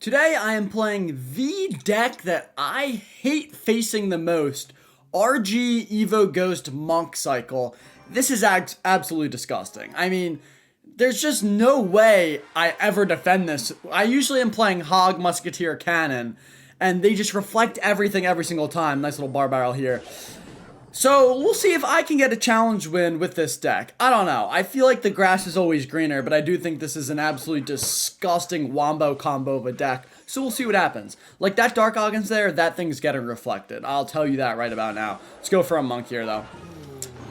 Today I am playing the deck that I hate facing the most, RG Evo Ghost Monk Cycle. This is absolutely disgusting. I mean, there's just no way I ever defend this. I usually am playing Hog, Musketeer, Cannon, and they just reflect everything every single time. Nice little bar barrel here. So, we'll see if I can get a challenge win with this deck. I don't know. I feel like the grass is always greener, but I do think this is an absolutely disgusting wombo combo of a deck. So, we'll see what happens. Like, that Dark Oggins there, that thing's getting reflected. I'll tell you that right about now. Let's go for a Monk here, though.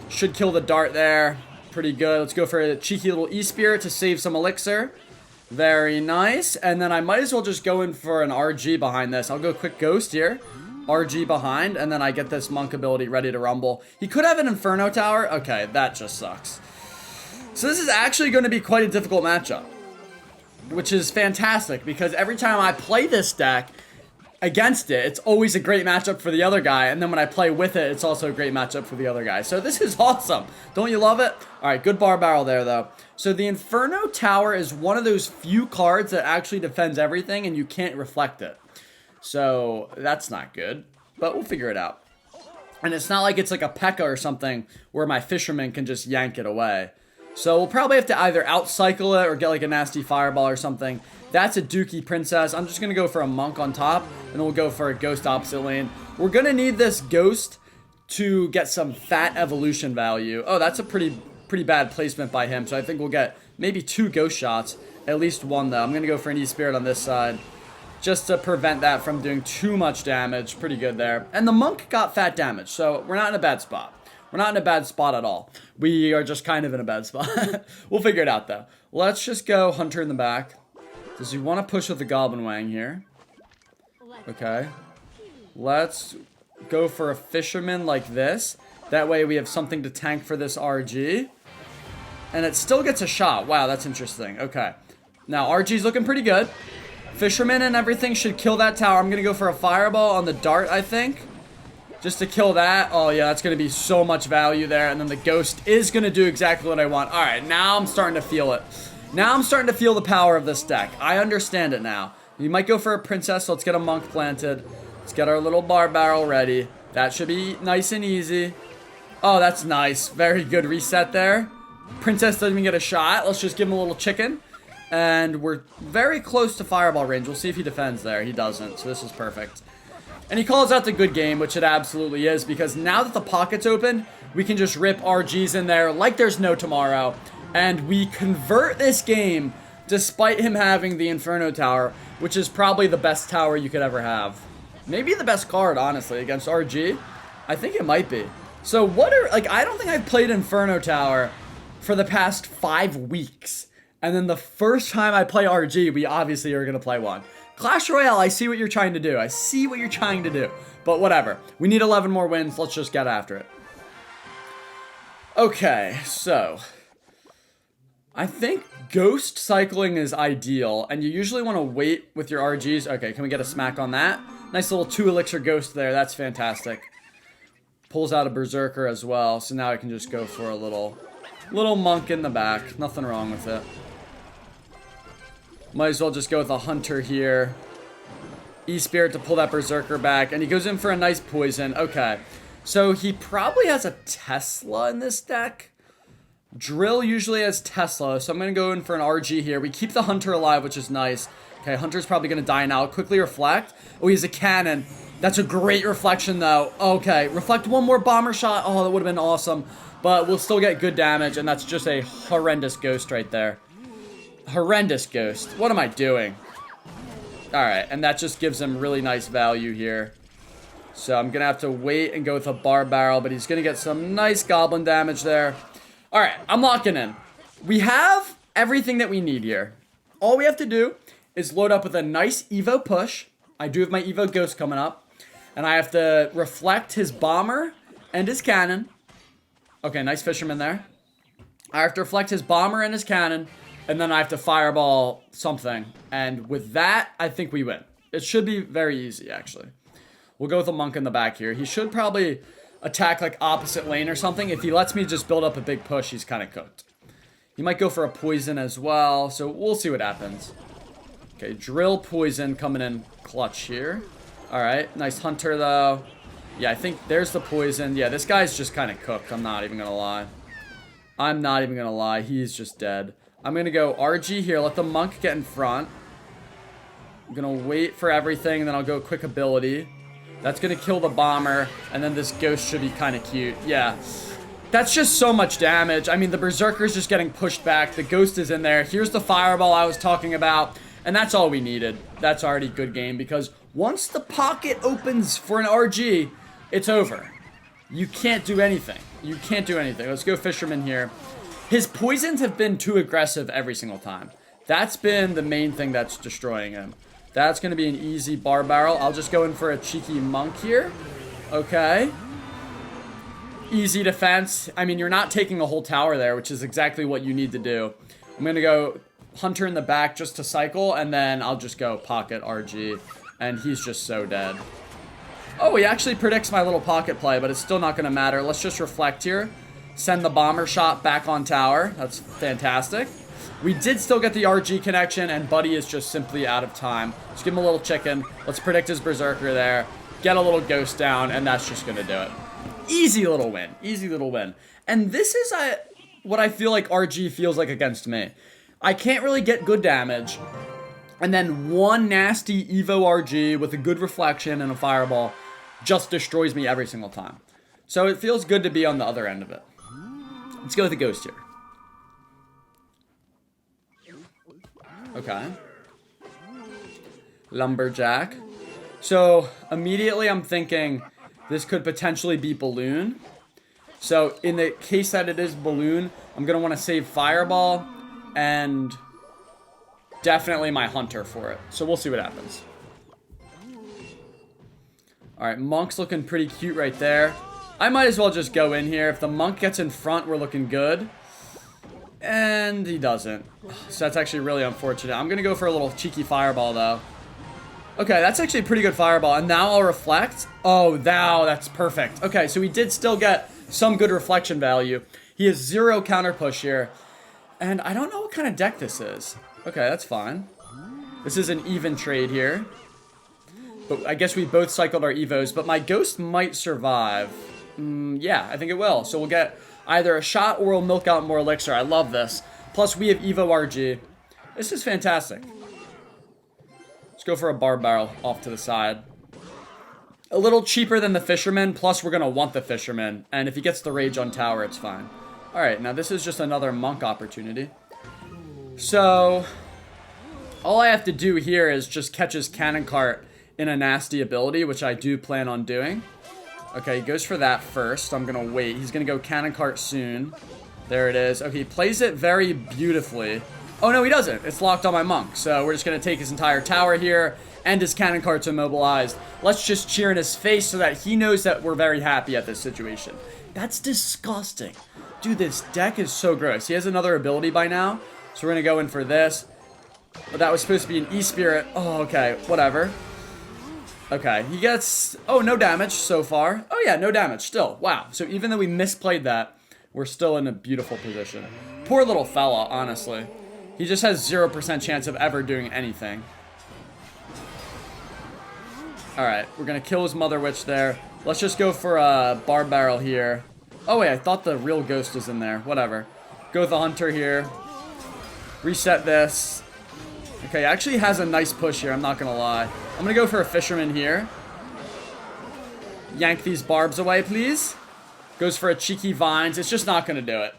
Should kill the Dart there. Pretty good. Let's go for a cheeky little E-Spirit to save some Elixir. Very nice. And then I might as well just go in for an RG behind this. I'll go quick Ghost here. RG behind, and then I get this Monk ability ready to rumble. He could have an Inferno Tower. Okay, that just sucks. So this is actually going to be quite a difficult matchup, which is fantastic because every time I play this deck against it, it's always a great matchup for the other guy, and then when I play with it, it's also a great matchup for the other guy. So this is awesome. Don't you love it? All right, good bar barrel there, though. So the Inferno Tower is one of those few cards that actually defends everything, and you can't reflect it. So that's not good, but we'll figure it out. And it's not like it's like a P.E.K.K.A. or something where my Fisherman can just yank it away. So we'll probably have to either outcycle it or get like a nasty Fireball or something. That's a Dookie Princess. I'm just going to go for a Monk on top, and then we'll go for a Ghost opposite lane. We're going to need this Ghost to get some fat evolution value. Oh, that's a pretty bad placement by him, so I think we'll get maybe 2 Ghost shots. At least 1, though. I'm going to go for an E-Spirit on this side, just to prevent that from doing too much damage. Pretty good there. And the Monk got fat damage, so we're not in a bad spot. We're not in a bad spot at all. We are just kind of in a bad spot. We'll figure it out, though. Let's just go Hunter in the back. Does he want to push with the Goblin Wang here? Okay. Let's go for a Fisherman like this. That way we have something to tank for this RG. And it still gets a shot. Wow, that's interesting. Okay. Now, RG's looking pretty good. Fisherman and everything should kill that tower. I'm going to go for a Fireball on the Dart, I think. Just to kill that. Oh, yeah, that's going to be so much value there. And then the Ghost is going to do exactly what I want. All right, now I'm starting to feel it. Now I'm starting to feel the power of this deck. I understand it now. You might go for a Princess, so let's get a Monk planted. Let's get our little bar barrel ready. That should be nice and easy. Oh, that's nice. Very good reset there. Princess doesn't even get a shot. Let's just give him a little chicken. And we're very close to Fireball range. We'll see if he defends there. He doesn't, so this is perfect. And he calls out the good game, which it absolutely is, because now that the pocket's open, we can just rip RGs in there like there's no tomorrow. And we convert this game despite him having the Inferno Tower, which is probably the best tower you could ever have. Maybe the best card, honestly, against RG. I think it might be. So I don't think I've played Inferno Tower for the past 5 weeks. And then the first time I play RG, we obviously are going to play one. Clash Royale, I see what you're trying to do. I see what you're trying to do. But whatever. We need 11 more wins. Let's just get after it. Okay, so I think Ghost cycling is ideal. And you usually want to wait with your RGs. Okay, can we get a smack on that? Nice little 2 Elixir Ghost there. That's fantastic. Pulls out a Berserker as well. So now I can just go for a little Monk in the back. Nothing wrong with it. Might as well just go with a Hunter here. E-Spirit to pull that Berserker back. And he goes in for a nice poison. Okay. So he probably has a Tesla in this deck. Drill usually has Tesla. So I'm going to go in for an RG here. We keep the Hunter alive, which is nice. Okay, Hunter's probably going to die now. Quickly reflect. Oh, he has a Cannon. That's a great reflection, though. Okay, reflect one more Bomber shot. Oh, that would have been awesome. But we'll still get good damage. And that's just a horrendous Ghost right there. Horrendous Ghost. What am I doing? Alright, and that just gives him really nice value here. So I'm going to have to wait and go with a Bar Barrel, but he's going to get some nice Goblin damage there. Alright, I'm locking in. We have everything that we need here. All we have to do is load up with a nice Evo push. I do have my Evo Ghost coming up. And I have to reflect his Bomber and his Cannon. Okay, nice Fisherman there. I have to reflect his Bomber and his Cannon. And then I have to Fireball something. And with that, I think we win. It should be very easy, actually. We'll go with a Monk in the back here. He should probably attack, like, opposite lane or something. If he lets me just build up a big push, he's kind of cooked. He might go for a poison as well. So we'll see what happens. Okay, drill poison coming in clutch here. Alright, nice hunter though. Yeah, I think there's the poison. Yeah, this guy's just kind of cooked. I'm not even gonna lie. I'm not even gonna lie. He's just dead. I'm gonna go RG here. Let the monk get in front. I'm gonna wait for everything, and then I'll go quick ability. That's gonna kill the bomber, and then this ghost should be kind of cute. Yeah. That's just so much damage. I mean, the berserker's just getting pushed back. The ghost is in there. Here's the fireball I was talking about. And that's all we needed. That's already good game, because once the pocket opens for an RG, it's over. You can't do anything. You can't do anything. Let's go Fisherman here. His poisons have been too aggressive every single time. That's been the main thing that's destroying him. That's going to be an easy bar barrel. I'll just go in for a cheeky monk here. Okay. Easy defense. I mean, you're not taking a whole tower there, which is exactly what you need to do. I'm going to go Hunter in the back just to cycle, and then I'll just go pocket RG, and he's just so dead. Oh, he actually predicts my little pocket play, but it's still not going to matter. Let's just reflect here. Send the bomber shot back on tower. That's fantastic. We did still get the RG connection, and Buddy is just simply out of time. Just give him a little chicken. Let's predict his berserker there. Get a little ghost down, and that's just going to do it. Easy little win. Easy little win. And this is what I feel like RG feels like against me. I can't really get good damage, and then one nasty Evo RG with a good reflection and a fireball just destroys me every single time. So it feels good to be on the other end of it. Let's go with the ghost here. Okay. Lumberjack. So immediately I'm thinking this could potentially be balloon. So in the case that it is balloon, I'm going to want to save fireball and definitely my hunter for it. So we'll see what happens. Alright, monk's looking pretty cute right there. I might as well just go in here. If the monk gets in front, we're looking good. And he doesn't. So that's actually really unfortunate. I'm going to go for a little cheeky fireball, though. Okay, that's actually a pretty good fireball. And now I'll reflect. Oh, now that's perfect. Okay, so we did still get some good reflection value. He has 0 counter push here. And I don't know what kind of deck this is. Okay, that's fine. This is an even trade here. But I guess we both cycled our Evos. But my ghost might survive. Yeah, I think it will. So we'll get either a shot or we'll milk out more elixir. I love this. Plus we have Evo RG. This is fantastic. Let's go for a bar barrel off to the side. A little cheaper than the Fisherman. Plus we're going to want the Fisherman. And if he gets the rage on tower, it's fine. Alright, now this is just another monk opportunity. So, all I have to do here is just catch his cannon cart in a nasty ability, which I do plan on doing. Okay, he goes for that first. I'm going to wait. He's going to go cannon cart soon. There it is. Okay, he plays it very beautifully. Oh, no, he doesn't. It's locked on my monk. So we're just going to take his entire tower here, and his cannon cart's immobilized. Let's just cheer in his face so that he knows that we're very happy at this situation. That's disgusting. Dude, this deck is so gross. He has another ability by now. So we're going to go in for this. Oh, that was supposed to be an E-Spirit. Oh, okay. Whatever. Okay. He gets... Oh, no damage so far. Oh, yeah. No damage still. Wow. So even though we misplayed that, we're still in a beautiful position. Poor little fella, honestly. He just has 0% chance of ever doing anything. Alright. We're going to kill his Mother Witch there. Let's just go for a bar barrel here. Oh, wait, I thought the real ghost was in there. Whatever. Go with the hunter here. Reset this. Okay, actually has a nice push here. I'm not going to lie. I'm going to go for a Fisherman here. Yank these barbs away, please. Goes for a cheeky Vines. It's just not going to do it.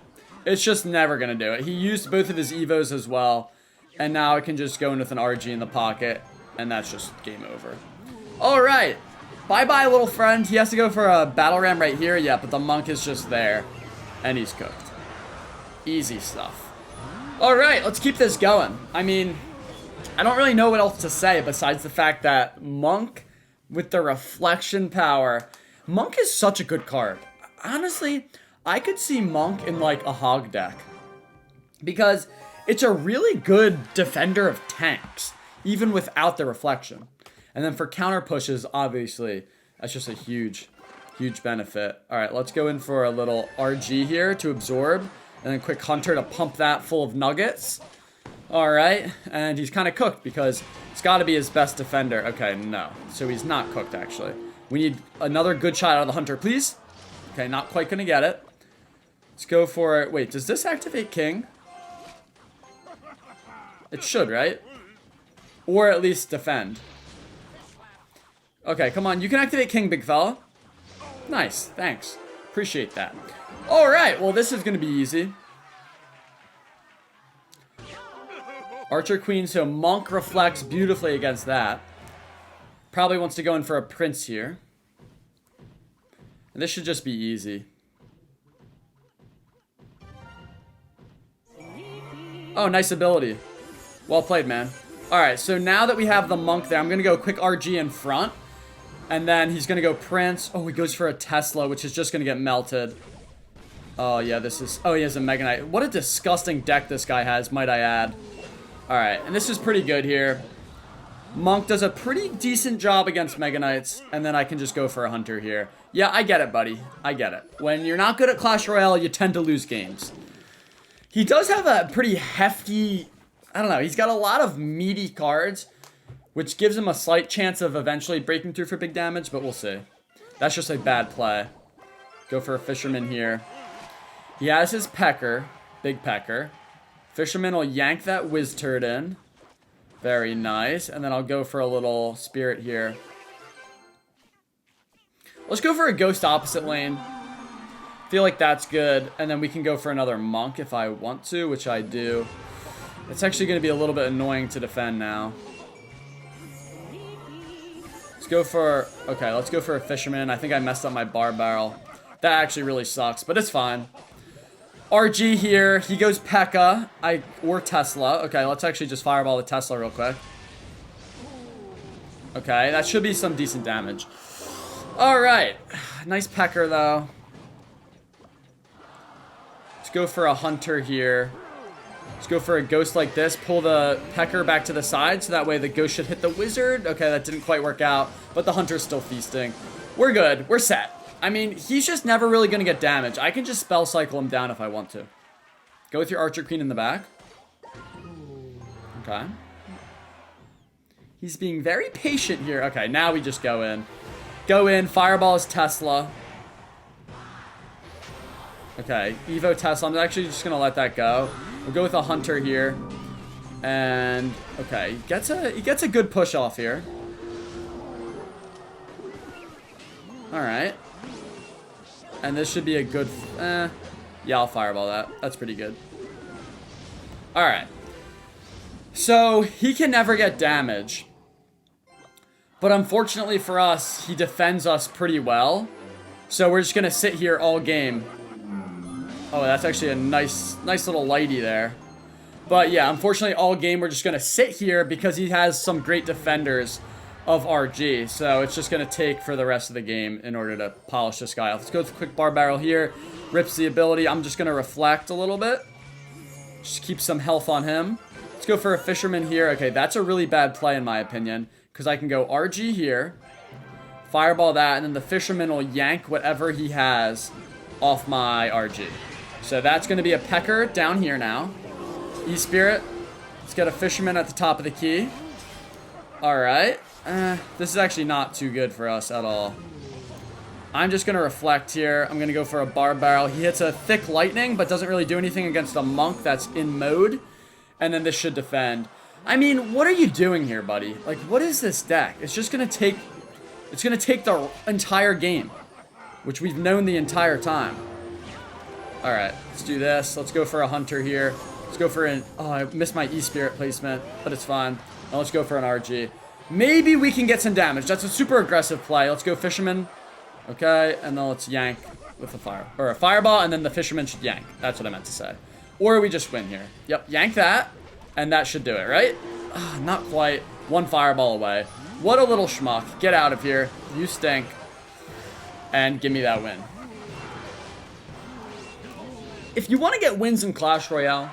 It's just never going to do it. He used both of his Evos as well. And now I can just go in with an RG in the pocket. And that's just game over. All right. Bye-bye, little friend. He has to go for a battle ram right here. Yeah, but the monk is just there. And he's cooked. Easy stuff. All right, let's keep this going. I mean, I don't really know what else to say besides the fact that monk with the reflection power. Monk is such a good card. Honestly, I could see monk in like a hog deck. Because it's a really good defender of tanks. Even without the reflection. And then for counter pushes, obviously, that's just a huge, huge benefit. All right, let's go in for a little RG here to absorb. And then quick hunter to pump that full of nuggets. Alright, and he's kind of cooked because it's got to be his best defender. Okay, no. So he's not cooked, actually. We need another good shot out of the hunter, please. Okay, not quite going to get it. Let's go for it. Wait, does this activate king? It should, right? Or at least defend. Okay, come on. You can activate king, big fella. Nice, thanks. Appreciate that. Alright, well, this is going to be easy. Archer queen, so monk reflects beautifully against that. Probably wants to go in for a prince here. And this should just be easy. Oh, nice ability. Well played, man. Alright, so now that we have the monk there, I'm going to go quick RG in front. And then he's going to go prince. Oh, he goes for a Tesla, which is just going to get melted. Oh, yeah, this is... Oh, he has a Mega Knight. What a disgusting deck this guy has, might I add. Alright, and this is pretty good here. Monk does a pretty decent job against Mega Knights, and then I can just go for a hunter here. Yeah, I get it, buddy. I get it. When you're not good at Clash Royale, you tend to lose games. He does have a pretty hefty... I don't know. He's got a lot of meaty cards, which gives him a slight chance of eventually breaking through for big damage, but we'll see. That's just a bad play. Go for a Fisherman here. He has his Pecker. Big Pecker. Fisherman will yank that Whiz Turd in. Very nice. And then I'll go for a little Spirit here. Let's go for a Ghost opposite lane. Feel like that's good. And then we can go for another Monk if I want to, which I do. It's actually going to be a little bit annoying to defend now. Let's go for... Okay, let's go for a Fisherman. I think I messed up my bar barrel. That actually really sucks, but it's fine. RG here. He goes P.E.K.K.A. Or Tesla. Okay, let's actually just fireball the Tesla real quick. Okay, that should be some decent damage. Alright. Nice Pecker, though. Let's go for a Hunter here. Let's go for a Ghost like this. Pull the Pecker back to the side, so that way the Ghost should hit the Wizard. Okay, that didn't quite work out, but the Hunter's still feasting. We're good. We're set. I mean, he's just never really going to get damage. I can just spell cycle him down if I want to. Go with your Archer Queen in the back. Okay. He's being very patient here. Okay, now we just go in. Go in. Fireball is Tesla. Okay, Evo Tesla. I'm actually just going to let that go. We'll go with a Hunter here. And, okay, he gets a good push off here. Alright. And this should be a good... yeah, I'll fireball that. That's pretty good. Alright. So, he can never get damage. But unfortunately for us, he defends us pretty well. So we're just going to sit here all game. Oh, that's actually a nice little lighty there. But yeah, unfortunately all game we're just going to sit here because he has some great defenders of RG. So it's just going to take for the rest of the game in order to polish this guy off. Let's go with a quick bar barrel here. Rips the ability. I'm just going to reflect a little bit. Just keep some health on him. Let's go for a Fisherman here. Okay, that's a really bad play in my opinion. Because I can go RG here. Fireball that. And then the Fisherman will yank whatever he has off my RG. So that's going to be a Pecker down here now. E-Spirit. Let's get a Fisherman at the top of the key. Alright. This is actually not too good for us at all. I'm just going to reflect here. I'm going to go for a bar barrel. He hits a thick lightning, but doesn't really do anything against a monk that's in mode. And then this should defend. I mean, what are you doing here, buddy? Like, what is this deck? It's just going to take... It's going to take the entire game. Which we've known the entire time. Alright, let's do this. Let's go for a Hunter here. Let's go for an... Oh, I missed my E-Spirit placement, but it's fine. Now let's go for an RG. Maybe we can get some damage. That's a super aggressive play. Let's go Fisherman. Okay, and then let's yank with a fire... Or a Fireball, and then the Fisherman should yank. That's what I meant to say. Or we just win here. Yep, yank that, and that should do it, right? Not quite. One Fireball away. What a little schmuck. Get out of here. You stink. And give me that win. If you want to get wins in Clash Royale,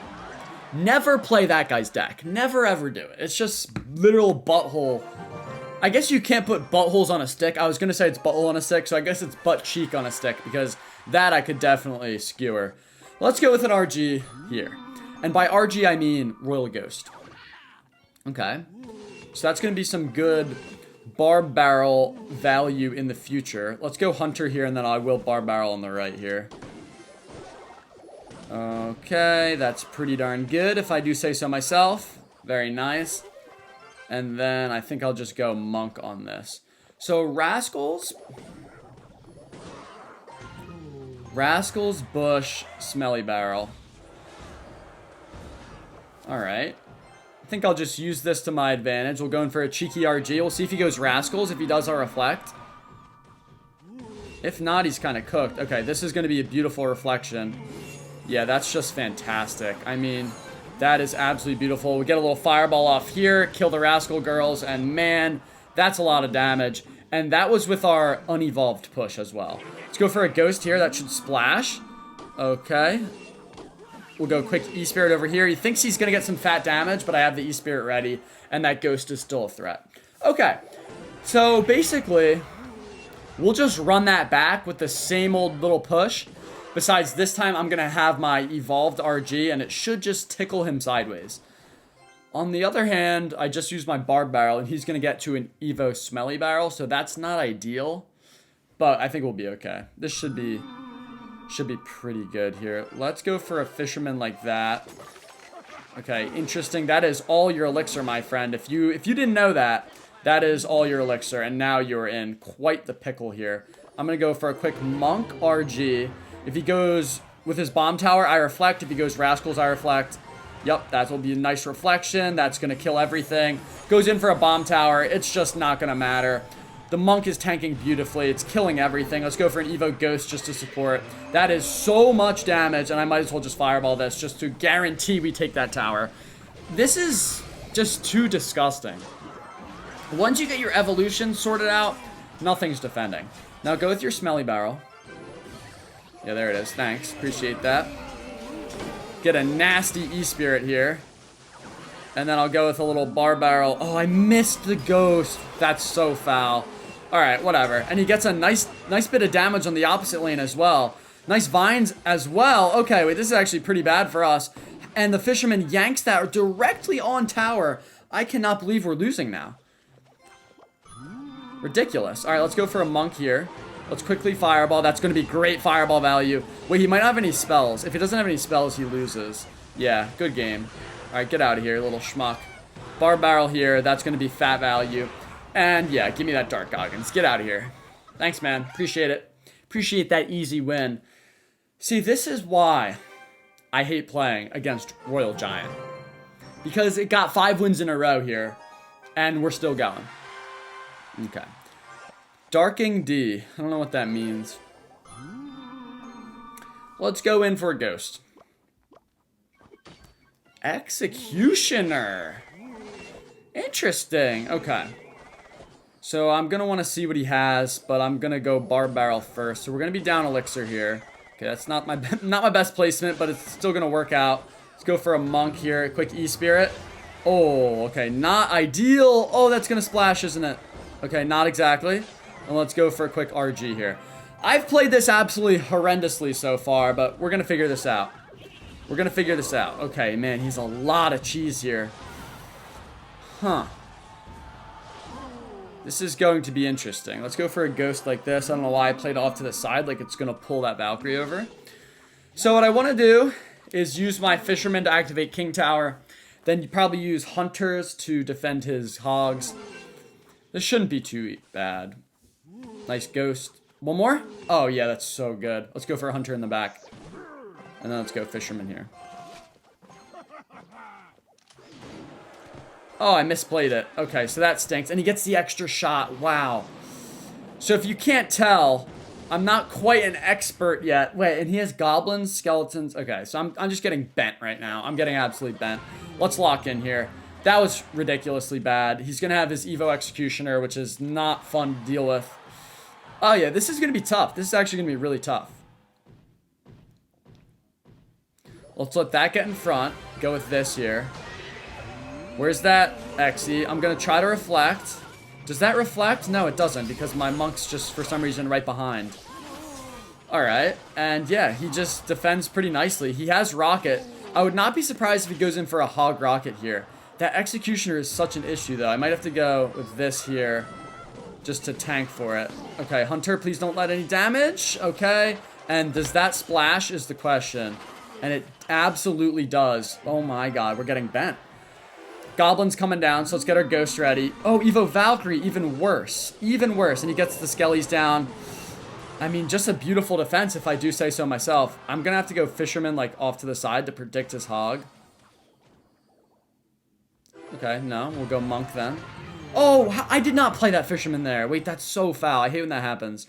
never play that guy's deck. Never ever do it. It's just literal butthole. I guess you can't put buttholes on a stick. I was going to say it's butthole on a stick, so I guess it's butt cheek on a stick, because that I could definitely skewer. Let's go with an RG here. And by RG, I mean Royal Ghost. Okay. So that's going to be some good Barb Barrel value in the future. Let's go Hunter here, and then I will Barb Barrel on the right here. Okay, that's pretty darn good, if I do say so myself. Very nice. And then I think I'll just go Monk on this. So Rascals, Bush, Smelly Barrel. Alright. I think I'll just use this to my advantage. We'll go in for a cheeky RG. We'll see if he goes Rascals. If he does, I'll Reflect. If not, he's kind of cooked. Okay, this is going to be a beautiful reflection. Yeah, that's just fantastic. I mean, that is absolutely beautiful. We get a little Fireball off here, kill the Rascal girls, and man, that's a lot of damage. And that was with our unevolved push as well. Let's go for a Ghost here. That should splash. Okay. We'll go quick E-Spirit over here. He thinks he's going to get some fat damage, but I have the E-Spirit ready, and that Ghost is still a threat. Okay. So, basically, we'll just run that back with the same old little push. Besides, this time I'm going to have my evolved RG, and it should just tickle him sideways. On the other hand, I just used my Barb Barrel, and he's going to get to an Evo Smelly Barrel, so that's not ideal. But I think we'll be okay. This should be pretty good here. Let's go for a Fisherman like that. Okay, interesting. That is all your elixir, my friend. If you didn't know that, that is all your elixir, and now you're in quite the pickle here. I'm going to go for a quick Monk RG. If he goes with his Bomb Tower, I Reflect. If he goes Rascals, I Reflect. Yep, that will be a nice reflection. That's going to kill everything. Goes in for a Bomb Tower. It's just not going to matter. The Monk is tanking beautifully. It's killing everything. Let's go for an Evo Ghost just to support. That is so much damage, and I might as well just Fireball this just to guarantee we take that tower. This is just too disgusting. Once you get your evolution sorted out, nothing's defending. Now go with your Smelly Barrel. Yeah, there it is. Thanks. Appreciate that. Get a nasty E-Spirit here. And then I'll go with a little Barb Barrel. Oh, I missed the Ghost. That's so foul. Alright, whatever. And he gets a nice bit of damage on the opposite lane as well. Nice vines as well. Okay, wait, this is actually pretty bad for us. And the Fisherman yanks that directly on tower. I cannot believe we're losing now. Ridiculous. Alright, let's go for a Monk here. Let's quickly Fireball. That's going to be great Fireball value. Wait, he might not have any spells. If he doesn't have any spells, he loses. Yeah, good game. Alright, get out of here, little schmuck. Barb Barrel here. That's going to be fat value. And yeah, give me that Dark Goggins. Get out of here. Thanks, man. Appreciate it. Appreciate that easy win. See, this is why I hate playing against Royal Giant. Because it got 5 wins in a row here. And we're still going. Okay. Darking D. I don't know what that means. Let's go in for a Ghost. Executioner. Interesting. Okay. So I'm going to want to see what he has, but I'm going to go Barb Barrel first. So we're going to be down Elixir here. Okay, that's not my best placement, but it's still going to work out. Let's go for a Monk here. A quick E-Spirit. Oh, okay. Not ideal. Oh, that's going to splash, isn't it? Okay, not exactly. And let's go for a quick RG here. I've played this absolutely horrendously so far, but we're going to figure this out. We're going to figure this out. Okay, man, he's a lot of cheese here. Huh. This is going to be interesting. Let's go for a Ghost like this. I don't know why I played off to the side like it's going to pull that Valkyrie over. So what I want to do is use my Fisherman to activate King Tower. Then you probably use Hunters to defend his Hogs. This shouldn't be too bad. Nice Ghost. One more? Oh, yeah, that's so good. Let's go for a Hunter in the back. And then let's go Fisherman here. Oh, I misplayed it. Okay, so that stinks. And he gets the extra shot. Wow. So if you can't tell, I'm not quite an expert yet. Wait, and he has goblins, skeletons. Okay, so I'm just getting bent right now. I'm getting absolutely bent. Let's lock in here. That was ridiculously bad. He's going to have his Evo Executioner, which is not fun to deal with. Oh, yeah, this is going to be tough. This is actually going to be really tough. Let's let that get in front. Go with this here. Where's that Exy? I'm going to try to reflect. Does that reflect? No, it doesn't, because my Monk's just, for some reason, right behind. Alright, and yeah, he just defends pretty nicely. He has Rocket. I would not be surprised if he goes in for a hog rocket here. That executioner is such an issue, though. I might have to go with this here just to tank for it. Okay, Hunter, please don't let any damage. Okay, and does that splash is the question. And it absolutely does. Oh my god, we're getting bent. Goblin's coming down, so let's get our ghost ready. Oh, Evo Valkyrie, even worse. Even worse, and he gets the skellies down. I mean, just a beautiful defense, if I do say so myself. I'm gonna have to go Fisherman, like, off to the side to predict his hog. Okay, no, we'll go Monk then. Oh, I did not play that Fisherman there. Wait, that's so foul. I hate when that happens.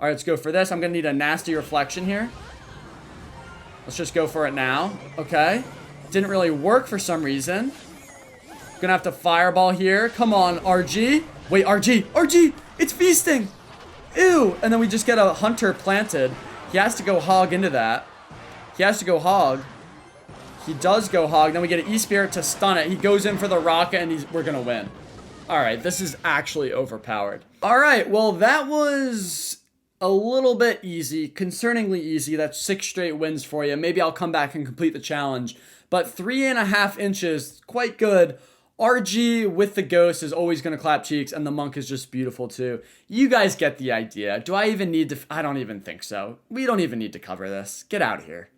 All right, let's go for this. I'm gonna need a nasty reflection here. Let's just go for it now. Okay. Didn't really work for some reason. Gonna have to fireball here. Come on, RG. Wait, RG, it's feasting. Ew. And then we just get a Hunter planted. He has to go hog into that. He has to go hog. He does go hog. Then we get an E-Spirit to stun it. He goes in for the rocket, and we're gonna win. All right, this is actually overpowered. All right, well, that was a little bit easy, concerningly easy. That's 6 straight wins for you. Maybe I'll come back and complete the challenge. But 3.5 inches, quite good. RG with the ghost is always going to clap cheeks, and the monk is just beautiful too. You guys get the idea. Do I even need to? I don't even think so. We don't even need to cover this. Get out of here.